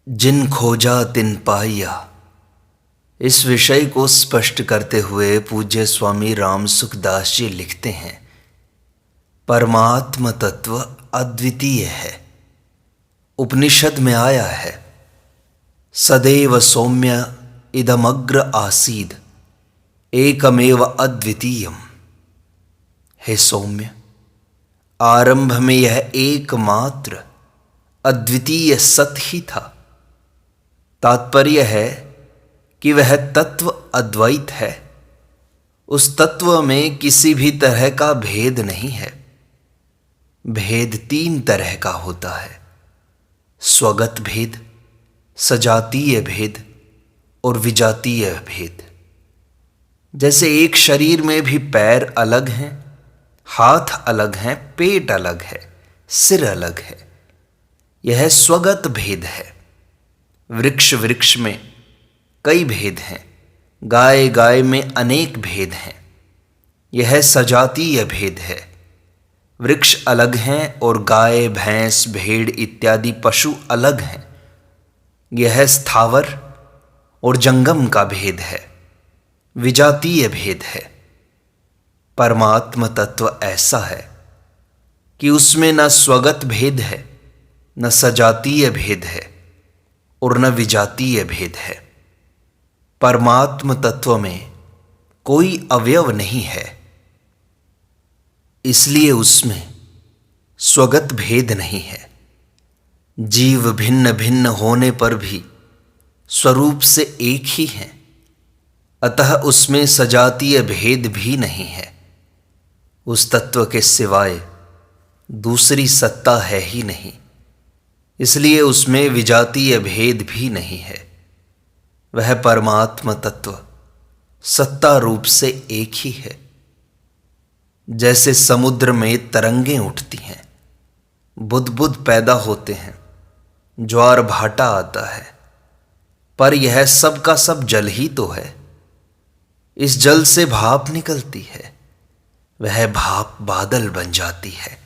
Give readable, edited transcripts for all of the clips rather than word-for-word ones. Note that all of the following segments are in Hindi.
जिन खोजा तिन पाया। इस विषय को स्पष्ट करते हुए पूज्य स्वामी राम सुखदास जी लिखते हैं, परमात्म तत्व अद्वितीय है। उपनिषद में आया है, सदैव सौम्य इदमग्र आसीद एकमेव अद्वितीयम। हे सौम्य, आरंभ में यह एकमात्र अद्वितीय सत ही था। तात्पर्य है कि वह तत्व अद्वैत है। उस तत्व में किसी भी तरह का भेद नहीं है। भेद तीन तरह का होता है, स्वगत भेद, सजातीय भेद और विजातीय भेद। जैसे एक शरीर में भी पैर अलग हैं, हाथ अलग हैं, पेट अलग है, सिर अलग है, यह स्वगत भेद है। वृक्ष वृक्ष में कई भेद हैं, गाय गाय में अनेक भेद हैं, यह सजातीय भेद है। वृक्ष अलग हैं और गाय भैंस भेड़ इत्यादि पशु अलग हैं, यह स्थावर और जंगम का भेद है, विजातीय भेद है। परमात्म तत्व ऐसा है कि उसमें न स्वगत भेद है, न सजातीय भेद है और न विजातीय भेद है। परमात्म तत्व में कोई अवयव नहीं है, इसलिए उसमें स्वगत भेद नहीं है। जीव भिन्न भिन्न होने पर भी स्वरूप से एक ही हैं, अतः उसमें सजातीय भेद भी नहीं है। उस तत्व के सिवाय दूसरी सत्ता है ही नहीं, इसलिए उसमें विजातीय भेद भी नहीं है। वह परमात्म तत्व सत्ता रूप से एक ही है। जैसे समुद्र में तरंगें उठती हैं, बुदबुद पैदा होते हैं, ज्वार भाटा आता है, पर यह सब का सब जल ही तो है। इस जल से भाप निकलती है, वह भाप बादल बन जाती है,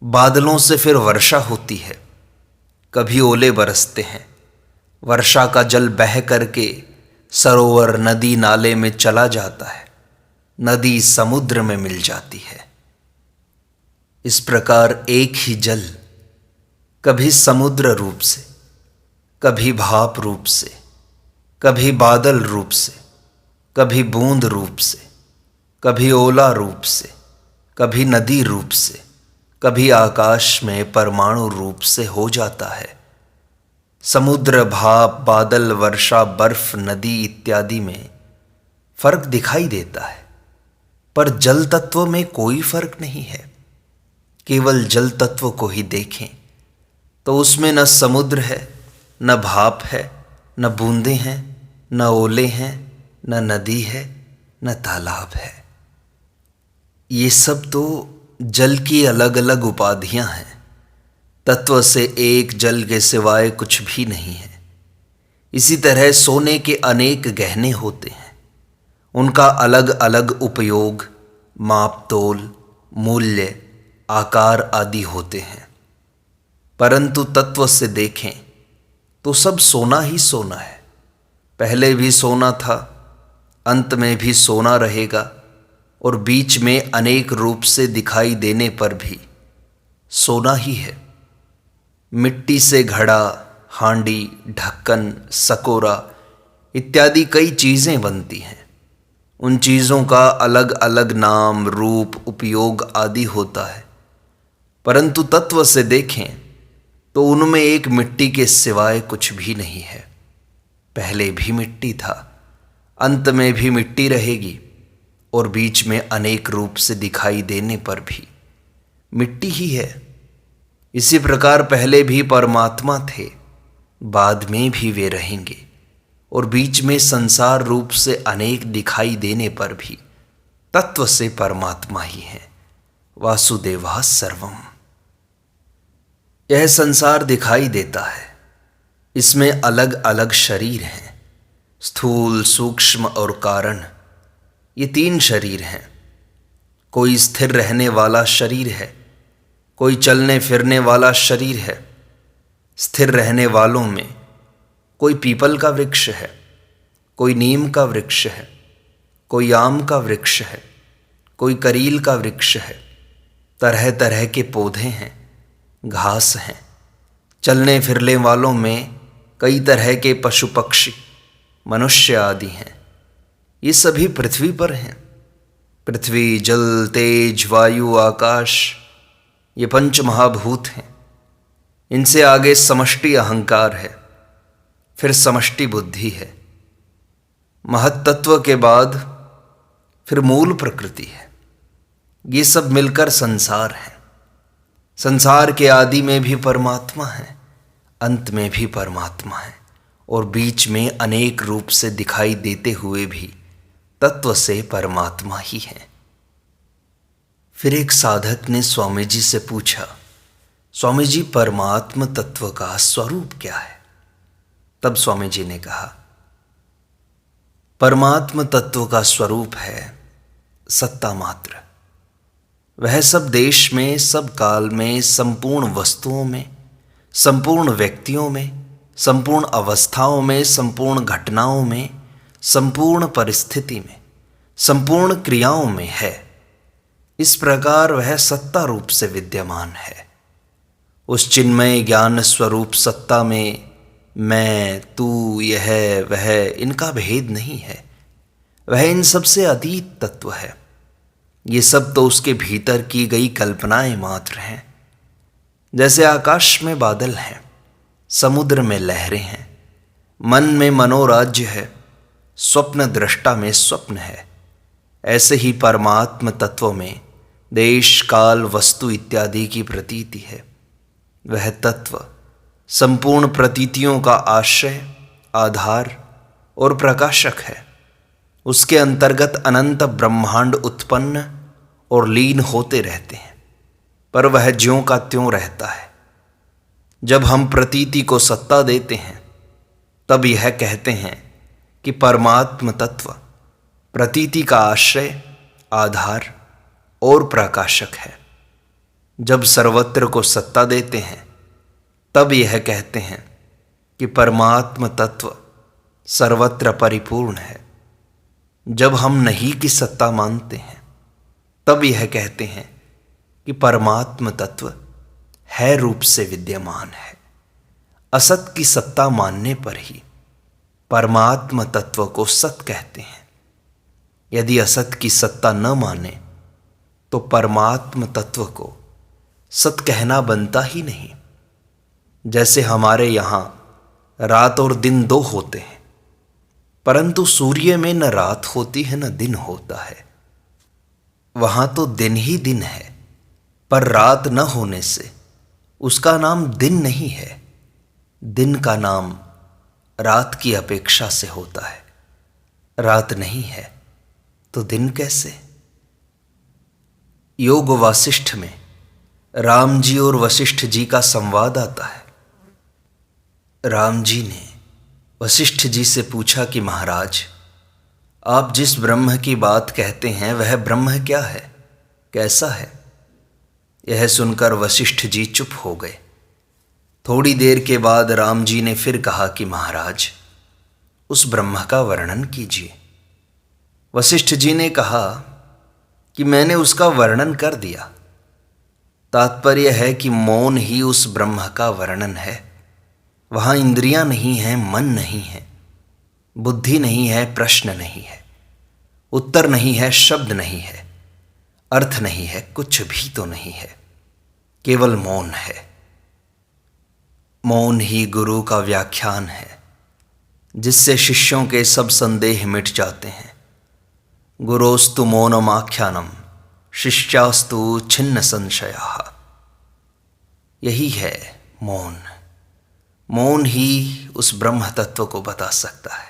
बादलों से फिर वर्षा होती है। कभी ओले बरसते हैं, वर्षा का जल बह करके सरोवर नदी नाले में चला जाता है, नदी समुद्र में मिल जाती है। इस प्रकार एक ही जल कभी समुद्र रूप से, कभी भाप रूप से, कभी बादल रूप से, कभी बूंद रूप से, कभी ओला रूप से, कभी नदी रूप से, कभी आकाश में परमाणु रूप से हो जाता है। समुद्र, भाप, बादल, वर्षा, बर्फ, नदी इत्यादि में फर्क दिखाई देता है, पर जल तत्व में कोई फर्क नहीं है। केवल जल तत्व को ही देखें तो उसमें न समुद्र है, न भाप है, न बूंदें हैं, न ओले हैं, न नदी है, न तालाब है। ये सब तो जल की अलग अलग उपाधियां हैं। तत्व से एक जल के सिवाय कुछ भी नहीं है। इसी तरह सोने के अनेक गहने होते हैं, उनका अलग अलग उपयोग, माप तोल, मूल्य, आकार आदि होते हैं। परंतु तत्व से देखें तो सब सोना ही सोना है। पहले भी सोना था, अंत में भी सोना रहेगा, और बीच में अनेक रूप से दिखाई देने पर भी सोना ही है। मिट्टी से घड़ा, हांडी, ढक्कन, सकोरा इत्यादि कई चीज़ें बनती हैं। उन चीज़ों का अलग अलग नाम, रूप, उपयोग आदि होता है। परंतु तत्व से देखें तो उनमें एक मिट्टी के सिवाय कुछ भी नहीं है। पहले भी मिट्टी था, अंत में भी मिट्टी रहेगी, और बीच में अनेक रूप से दिखाई देने पर भी मिट्टी ही है। इसी प्रकार पहले भी परमात्मा थे, बाद में भी वे रहेंगे, और बीच में संसार रूप से अनेक दिखाई देने पर भी तत्व से परमात्मा ही है। वासुदेवा सर्वम। यह संसार दिखाई देता है, इसमें अलग अलग शरीर हैं, स्थूल, सूक्ष्म और कारण। ये तीन शरीर हैं। कोई स्थिर रहने वाला शरीर है, कोई चलने फिरने वाला शरीर है। स्थिर रहने वालों में कोई पीपल का वृक्ष है, कोई नीम का वृक्ष है, कोई आम का वृक्ष है, कोई करील का वृक्ष है। तरह तरह के पौधे हैं, घास हैं। चलने फिरने वालों में कई तरह के पशु पक्षी, मनुष्य आदि हैं। ये सभी पृथ्वी पर हैं। पृथ्वी, जल, तेज, वायु, आकाश, ये पंच महाभूत हैं। इनसे आगे समष्टि अहंकार है, फिर समष्टि बुद्धि है। महत्तत्व के बाद फिर मूल प्रकृति है। ये सब मिलकर संसार है। संसार के आदि में भी परमात्मा है, अंत में भी परमात्मा है, और बीच में अनेक रूप से दिखाई देते हुए भी तत्व से परमात्मा ही है। फिर एक साधक ने स्वामी जी से पूछा, स्वामी जी, परमात्म तत्व का स्वरूप क्या है? तब स्वामी जी ने कहा, परमात्म तत्व का स्वरूप है सत्ता मात्र। वह सब देश में, सब काल में, संपूर्ण वस्तुओं में, संपूर्ण व्यक्तियों में, संपूर्ण अवस्थाओं में, संपूर्ण घटनाओं में, संपूर्ण परिस्थिति में, संपूर्ण क्रियाओं में है। इस प्रकार वह सत्ता रूप से विद्यमान है। उस चिन्मय ज्ञान स्वरूप सत्ता में मैं, तू, यह, वह, इनका भेद नहीं है। वह इन सबसे अतीत तत्व है। ये सब तो उसके भीतर की गई कल्पनाएं मात्र हैं। जैसे आकाश में बादल हैं, समुद्र में लहरें हैं, मन में मनोराज्य है, स्वप्न दृष्टा में स्वप्न है, ऐसे ही परमात्म तत्व में देश, काल, वस्तु इत्यादि की प्रतीति है। वह तत्व संपूर्ण प्रतीतियों का आश्रय, आधार और प्रकाशक है। उसके अंतर्गत अनंत ब्रह्मांड उत्पन्न और लीन होते रहते हैं, पर वह ज्यों का त्यों रहता है। जब हम प्रतीति को सत्ता देते हैं, तब यह कहते हैं कि परमात्म तत्व प्रतीति का आश्रय, आधार और प्रकाशक है। जब सर्वत्र को सत्ता देते हैं, तब यह कहते हैं कि परमात्म तत्व सर्वत्र परिपूर्ण है। जब हम नहीं की सत्ता मानते हैं, तब यह कहते हैं कि परमात्म तत्व है रूप से विद्यमान है। असत की सत्ता मानने पर ही परमात्म तत्व को सत कहते हैं। यदि असत की सत्ता न माने तो परमात्म तत्व को सत कहना बनता ही नहीं। जैसे हमारे यहाँ रात और दिन दो होते हैं, परंतु सूर्य में न रात होती है न दिन होता है। वहाँ तो दिन ही दिन है, पर रात न होने से उसका नाम दिन नहीं है। दिन का नाम रात की अपेक्षा से होता है। रात नहीं है तो दिन कैसे? योग वासिष्ठ में राम जी और वशिष्ठ जी का संवाद आता है। राम जी ने वशिष्ठ जी से पूछा कि महाराज, आप जिस ब्रह्म की बात कहते हैं वह ब्रह्म क्या है, कैसा है? यह सुनकर वशिष्ठ जी चुप हो गए। थोड़ी देर के बाद राम जी ने फिर कहा कि महाराज, उस ब्रह्म का वर्णन कीजिए। वशिष्ठ जी ने कहा कि मैंने उसका वर्णन कर दिया। तात्पर्य है कि मौन ही उस ब्रह्म का वर्णन है। वहाँ इंद्रियां नहीं हैं, मन नहीं है, बुद्धि नहीं है, प्रश्न नहीं है, उत्तर नहीं है, शब्द नहीं है, अर्थ नहीं है, कुछ भी तो नहीं है, केवल मौन है। मौन ही गुरु का व्याख्यान है, जिससे शिष्यों के सब संदेह मिट जाते हैं। गुरोस्तु मौनमाख्यानम शिष्यास्तु छिन्न संशयाः। यही है मौन। मौन ही उस ब्रह्म तत्व को बता सकता है।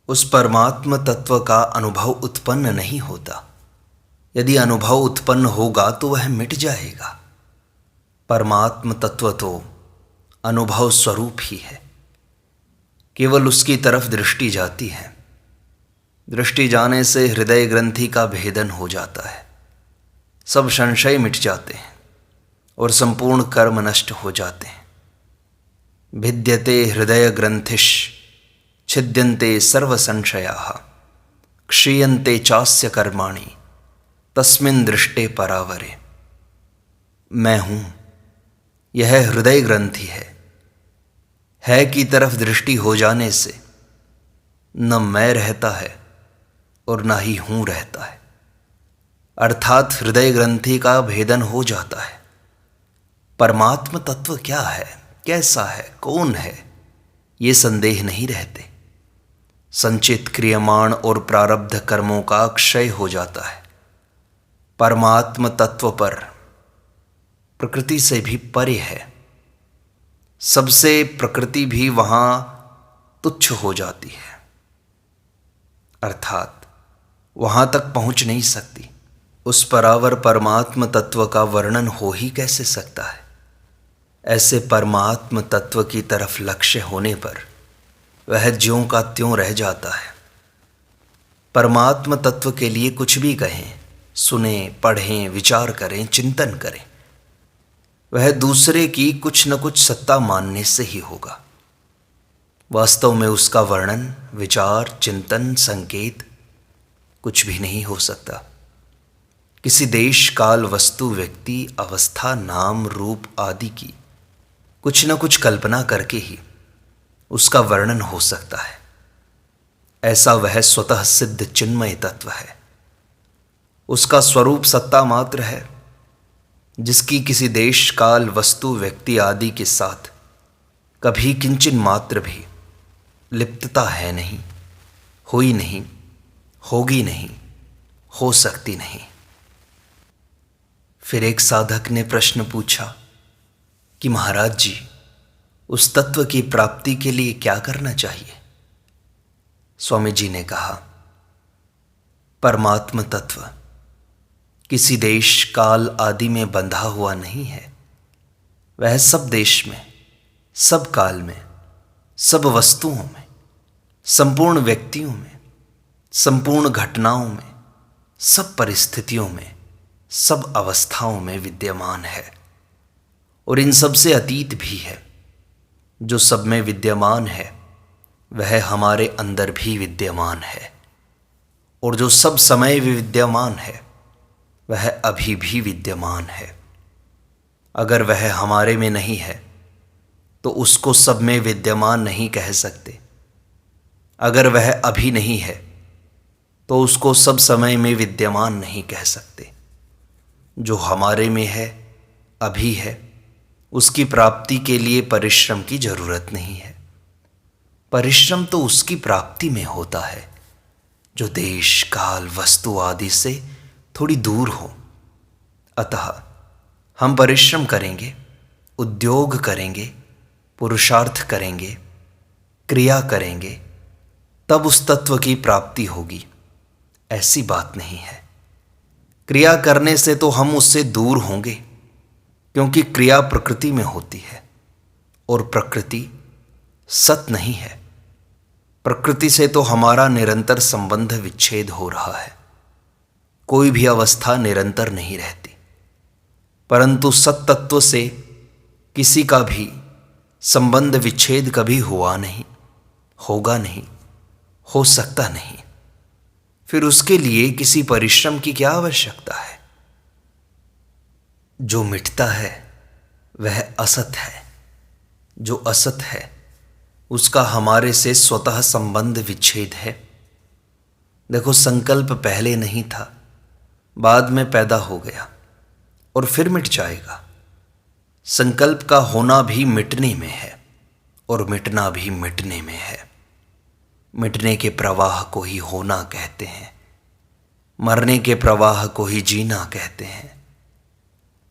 उस परमात्म तत्व का अनुभव उत्पन्न नहीं होता। यदि अनुभव उत्पन्न होगा तो वह मिट जाएगा। परमात्म तत्व तो अनुभव स्वरूप ही है। केवल उसकी तरफ दृष्टि जाती है। दृष्टि जाने से हृदय ग्रंथि का भेदन हो जाता है। सब संशय मिट जाते हैं और संपूर्ण कर्म नष्ट हो जाते हैं। भिद्यते हृदय ग्रंथिश छिद्यन्ते सर्व संशयाः क्षीयन्ते चास्य कर्माणि तस्मिन् दृष्टे परावरे। मैं हूँ, यह हृदय ग्रंथि है की तरफ दृष्टि हो जाने से न मैं रहता है और न ही हूँ रहता है, अर्थात हृदय ग्रंथि का भेदन हो जाता है। परमात्म तत्व क्या है, कैसा है, कौन है, ये संदेह नहीं रहते। संचित क्रियमाण और प्रारब्ध कर्मों का क्षय हो जाता है। परमात्म तत्व पर प्रकृति से भी परे है, सबसे प्रकृति भी वहां तुच्छ हो जाती है, अर्थात वहां तक पहुंच नहीं सकती। उस परावर परमात्म तत्व का वर्णन हो ही कैसे सकता है। ऐसे परमात्म तत्व की तरफ लक्ष्य होने पर वह ज्यों का त्यों रह जाता है। परमात्म तत्व के लिए कुछ भी कहें, सुने, पढ़ें, विचार करें, चिंतन करें, वह दूसरे की कुछ न कुछ सत्ता मानने से ही होगा। वास्तव में उसका वर्णन, विचार, चिंतन, संकेत कुछ भी नहीं हो सकता। किसी देश, काल, वस्तु, व्यक्ति, अवस्था, नाम, रूप आदि की कुछ न कुछ कल्पना करके ही उसका वर्णन हो सकता है। ऐसा वह स्वतः सिद्ध चिन्मय तत्व है। उसका स्वरूप सत्ता मात्र है, जिसकी किसी देश, काल, वस्तु, व्यक्ति आदि के साथ कभी किंचिन मात्र भी लिप्तता है नहीं, हुई नहीं, होगी नहीं, हो सकती नहीं। फिर एक साधक ने प्रश्न पूछा कि महाराज जी, उस तत्व की प्राप्ति के लिए क्या करना चाहिए। स्वामी जी ने कहा, परमात्म तत्व किसी देश, काल आदि में बंधा हुआ नहीं है। वह सब देश में, सब काल में, सब वस्तुओं में, संपूर्ण व्यक्तियों में, संपूर्ण घटनाओं में, सब परिस्थितियों में, सब अवस्थाओं में विद्यमान है और इन सब से अतीत भी है। जो सब में विद्यमान है वह हमारे अंदर भी विद्यमान है, और जो सब समय विद्यमान है वह अभी भी विद्यमान है। अगर वह हमारे में नहीं है तो उसको सब में विद्यमान नहीं कह सकते। अगर वह अभी नहीं है तो उसको सब समय में विद्यमान नहीं कह सकते। जो हमारे में है, अभी है, उसकी प्राप्ति के लिए परिश्रम की जरूरत नहीं है। परिश्रम तो उसकी प्राप्ति में होता है जो देश, काल, वस्तु आदि से थोड़ी दूर हो। अतः हम परिश्रम करेंगे, उद्योग करेंगे, पुरुषार्थ करेंगे, क्रिया करेंगे, तब उस तत्व की प्राप्ति होगी, ऐसी बात नहीं है। क्रिया करने से तो हम उससे दूर होंगे, क्योंकि क्रिया प्रकृति में होती है और प्रकृति सत नहीं है। प्रकृति से तो हमारा निरंतर संबंध विच्छेद हो रहा है। कोई भी अवस्था निरंतर नहीं रहती, परंतु सत तत्व से किसी का भी संबंध विच्छेद कभी हुआ नहीं, होगा नहीं, हो सकता नहीं। फिर उसके लिए किसी परिश्रम की क्या आवश्यकता है। जो मिटता है वह असत है। जो असत है उसका हमारे से स्वतः संबंध विच्छेद है। देखो, संकल्प पहले नहीं था, बाद में पैदा हो गया और फिर मिट जाएगा। संकल्प का होना भी मिटने में है और मिटना भी मिटने में है। मिटने के प्रवाह को ही होना कहते हैं, मरने के प्रवाह को ही जीना कहते हैं।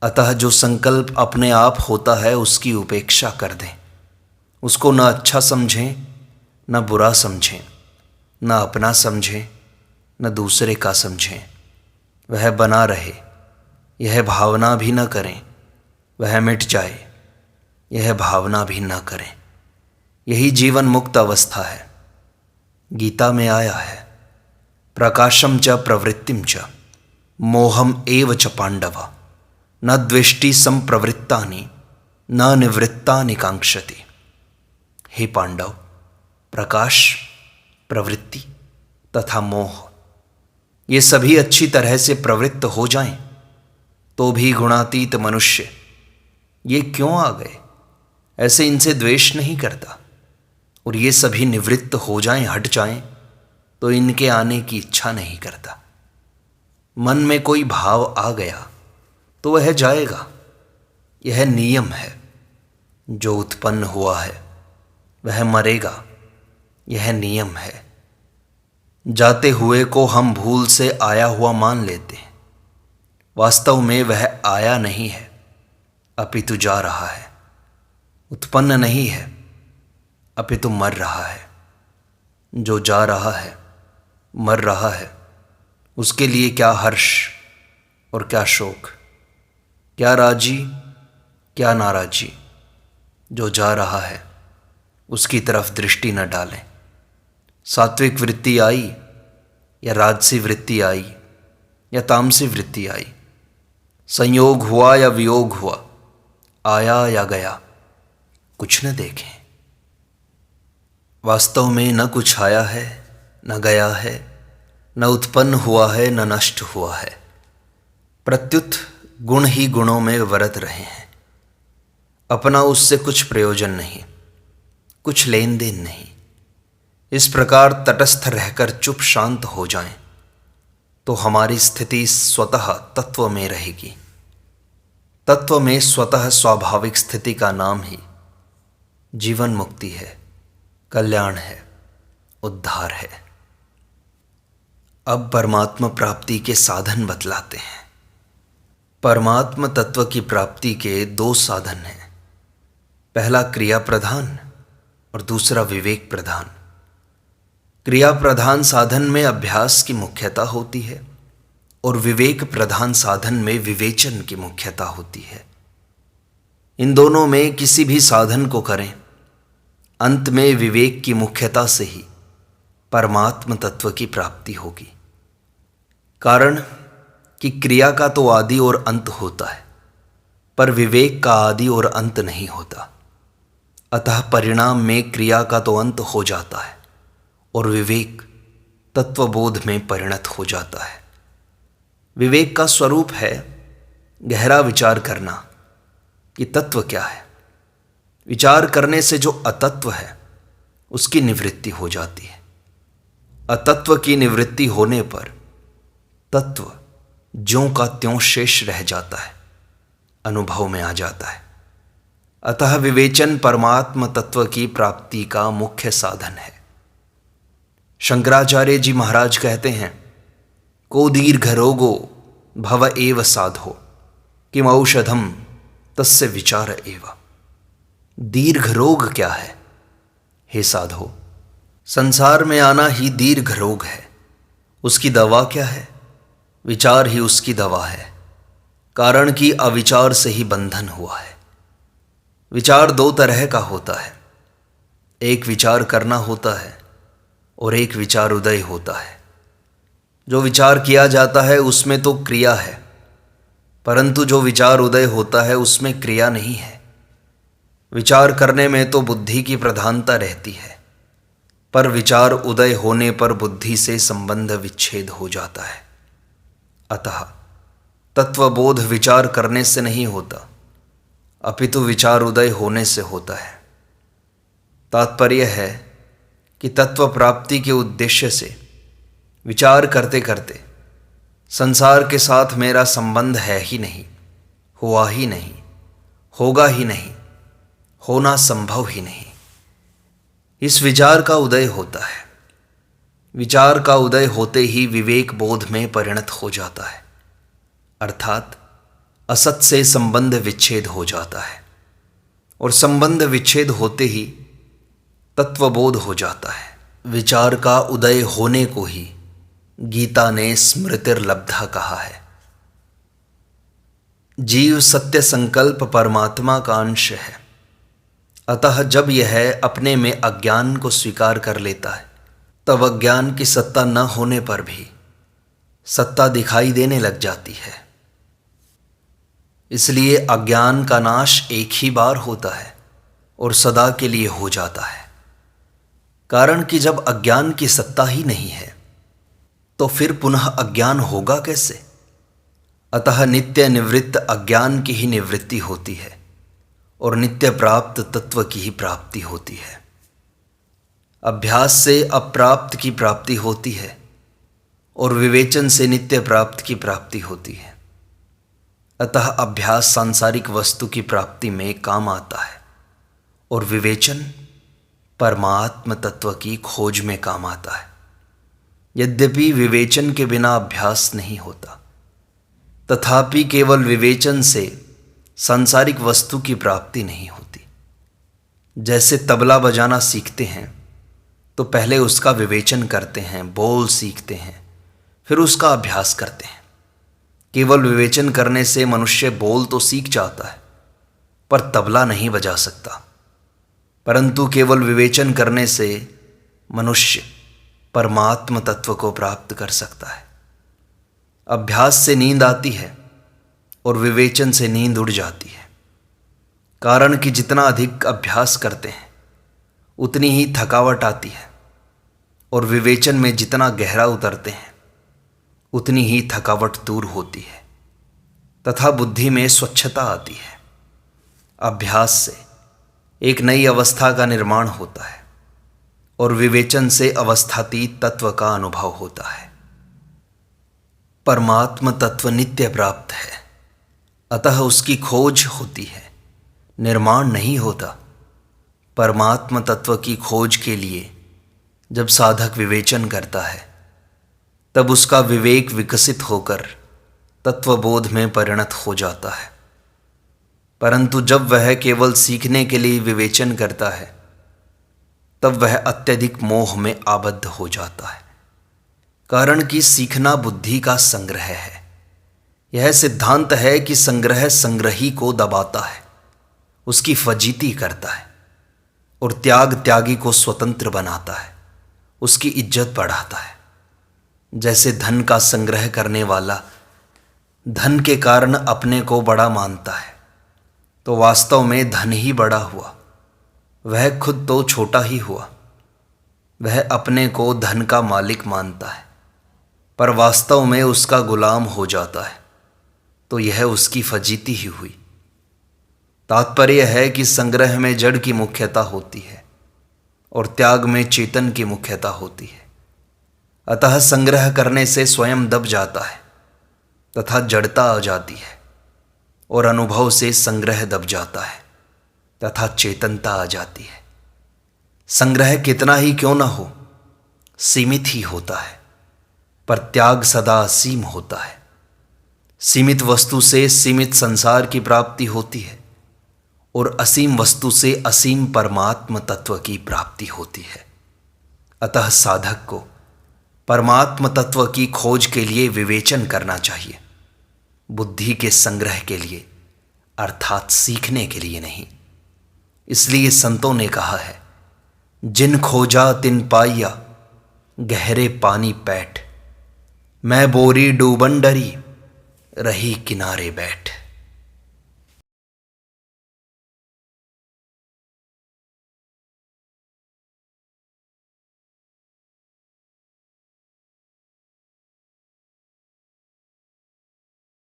अतः जो संकल्प अपने आप होता है उसकी उपेक्षा कर दें। उसको न अच्छा समझें, न बुरा समझें, न अपना समझें, न दूसरे का समझें। वह बना रहे, यह भावना भी न करें। वह मिट जाए, यह भावना भी न करें। यही जीवन मुक्त अवस्था है। गीता में आया है, प्रकाशम च प्रवृत्तिम च मोहम एव च पांडव न द्वेष्टि संप्रवृत्तानि न निवृत्तानि कांक्षति। हे पांडव, प्रकाश, प्रवृत्ति तथा मोह ये सभी अच्छी तरह से प्रवृत्त हो जाएं तो भी गुणातीत मनुष्य ये क्यों आ गए ऐसे इनसे द्वेष नहीं करता, और ये सभी निवृत्त हो जाएं, हट जाएं तो इनके आने की इच्छा नहीं करता। मन में कोई भाव आ गया तो वह जाएगा, यह नियम है। जो उत्पन्न हुआ है वह मरेगा, यह नियम है। जाते हुए को हम भूल से आया हुआ मान लेते हैं, वास्तव में वह आया नहीं है अपितु जा रहा है, उत्पन्न नहीं है अपितु मर रहा है। जो जा रहा है, मर रहा है, उसके लिए क्या हर्ष और क्या शोक, क्या राजी क्या नाराजी। जो जा रहा है उसकी तरफ दृष्टि न डालें। सात्विक वृत्ति आई या राजसी वृत्ति आई या तामसी वृत्ति आई, संयोग हुआ या वियोग हुआ, आया या गया, कुछ न देखें। वास्तव में न कुछ आया है न गया है, न उत्पन्न हुआ है न नष्ट हुआ है। प्रत्युत गुण ही गुणों में वरत रहे हैं। अपना उससे कुछ प्रयोजन नहीं, कुछ लेन देन नहीं। इस प्रकार तटस्थ रहकर चुप शांत हो जाएं तो हमारी स्थिति स्वतः तत्व में रहेगी। तत्व में स्वतः स्वाभाविक स्थिति का नाम ही जीवन मुक्ति है, कल्याण है, उद्धार है। अब परमात्मा प्राप्ति के साधन बतलाते हैं। परमात्मा तत्व की प्राप्ति के दो साधन हैं, पहला क्रिया प्रधान और दूसरा विवेक प्रधान। क्रिया प्रधान साधन में अभ्यास की मुख्यता होती है और विवेक प्रधान साधन में विवेचन की मुख्यता होती है। इन दोनों में किसी भी साधन को करें, अंत में विवेक की मुख्यता से ही परमात्म तत्व की प्राप्ति होगी। कारण कि क्रिया का तो आदि और अंत होता है, पर विवेक का आदि और अंत नहीं होता। अतः परिणाम में क्रिया का तो अंत हो जाता है और विवेक तत्वबोध में परिणत हो जाता है। विवेक का स्वरूप है गहरा विचार करना कि तत्व क्या है। विचार करने से जो अतत्व है उसकी निवृत्ति हो जाती है। अतत्व की निवृत्ति होने पर तत्व ज्यों का त्यों शेष रह जाता है, अनुभव में आ जाता है। अतः विवेचन परमात्म तत्व की प्राप्ति का मुख्य साधन है। शंकराचार्य जी महाराज कहते हैं, को दीर्घ रोगो भव एव साधो किम औषधम तस्य विचार एव। दीर्घ रोग क्या है हे साधो? संसार में आना ही दीर्घ रोग है। उसकी दवा क्या है? विचार ही उसकी दवा है। कारण कि अविचार से ही बंधन हुआ है। विचार दो तरह का होता है, एक विचार करना होता है और एक विचार उदय होता है। जो विचार किया जाता है उसमें तो क्रिया है, परंतु जो विचार उदय होता है उसमें क्रिया नहीं है। विचार करने में तो बुद्धि की प्रधानता रहती है, पर विचार उदय होने पर बुद्धि से संबंध विच्छेद हो जाता है। अतः तत्वबोध विचार करने से नहीं होता, अपितु विचार उदय होने से होता है। तात्पर्य है कि तत्व प्राप्ति के उद्देश्य से विचार करते करते संसार के साथ मेरा संबंध है ही नहीं, हुआ ही नहीं, होगा ही नहीं, होना संभव ही नहीं, इस विचार का उदय होता है। विचार का उदय होते ही विवेक बोध में परिणत हो जाता है, अर्थात असत से संबंध विच्छेद हो जाता है, और संबंध विच्छेद होते ही तत्वबोध हो जाता है। विचार का उदय होने को ही गीता ने स्मृतिर्लब्धा कहा है। जीव सत्य संकल्प परमात्मा का अंश है। अतः जब यह अपने में अज्ञान को स्वीकार कर लेता है, तब अज्ञान की सत्ता न होने पर भी सत्ता दिखाई देने लग जाती है। इसलिए अज्ञान का नाश एक ही बार होता है और सदा के लिए हो जाता है। कारण कि जब अज्ञान की सत्ता ही नहीं है तो फिर पुनः अज्ञान होगा कैसे। अतः नित्य निवृत्त अज्ञान की ही निवृत्ति होती है और नित्य प्राप्त तत्व की ही प्राप्ति होती है। अभ्यास से अप्राप्त की प्राप्ति होती है और विवेचन से नित्य प्राप्त की प्राप्ति होती है। अतः अभ्यास सांसारिक वस्तु की प्राप्ति में काम आता है और विवेचन परमात्म तत्व की खोज में काम आता है। यद्यपि विवेचन के बिना अभ्यास नहीं होता, तथापि केवल विवेचन से सांसारिक वस्तु की प्राप्ति नहीं होती। जैसे तबला बजाना सीखते हैं तो पहले उसका विवेचन करते हैं, बोल सीखते हैं, फिर उसका अभ्यास करते हैं। केवल विवेचन करने से मनुष्य बोल तो सीख जाता है पर तबला नहीं बजा सकता, परंतु केवल विवेचन करने से मनुष्य परमात्म तत्व को प्राप्त कर सकता है। अभ्यास से नींद आती है और विवेचन से नींद उड़ जाती है। कारण कि जितना अधिक अभ्यास करते हैं उतनी ही थकावट आती है और विवेचन में जितना गहरा उतरते हैं उतनी ही थकावट दूर होती है तथा बुद्धि में स्वच्छता आती है। अभ्यास से एक नई अवस्था का निर्माण होता है और विवेचन से अवस्थातीत तत्व का अनुभव होता है। परमात्म तत्व नित्य प्राप्त है, अतः उसकी खोज होती है, निर्माण नहीं होता। परमात्म तत्व की खोज के लिए जब साधक विवेचन करता है तब उसका विवेक विकसित होकर तत्वबोध में परिणत हो जाता है। परंतु जब वह केवल सीखने के लिए विवेचन करता है तब वह अत्यधिक मोह में आबद्ध हो जाता है। कारण कि सीखना बुद्धि का संग्रह है। यह सिद्धांत है कि संग्रह संग्रही को दबाता है, उसकी फजीती करता है और त्याग त्यागी को स्वतंत्र बनाता है, उसकी इज्जत बढ़ाता है। जैसे धन का संग्रह करने वाला धन के कारण अपने को बड़ा मानता है तो वास्तव में धन ही बड़ा हुआ, वह खुद तो छोटा ही हुआ। वह अपने को धन का मालिक मानता है पर वास्तव में उसका गुलाम हो जाता है, तो यह उसकी फजीती ही हुई। तात्पर्य है कि संग्रह में जड़ की मुख्यता होती है और त्याग में चेतन की मुख्यता होती है। अतः संग्रह करने से स्वयं दब जाता है तथा जड़ता आ जाती है और अनुभव से संग्रह दब जाता है तथा चेतनता आ जाती है। संग्रह कितना ही क्यों न हो सीमित ही होता है, पर त्याग सदा असीम होता है। सीमित वस्तु से सीमित संसार की प्राप्ति होती है और असीम वस्तु से असीम परमात्म तत्व की प्राप्ति होती है। अतः साधक को परमात्म तत्व की खोज के लिए विवेचन करना चाहिए, बुद्धि के संग्रह के लिए अर्थात सीखने के लिए नहीं। इसलिए संतों ने कहा है, जिन खोजा तिन पाइया गहरे पानी पैठ, मैं बोरी डूबन डरी रही किनारे बैठ।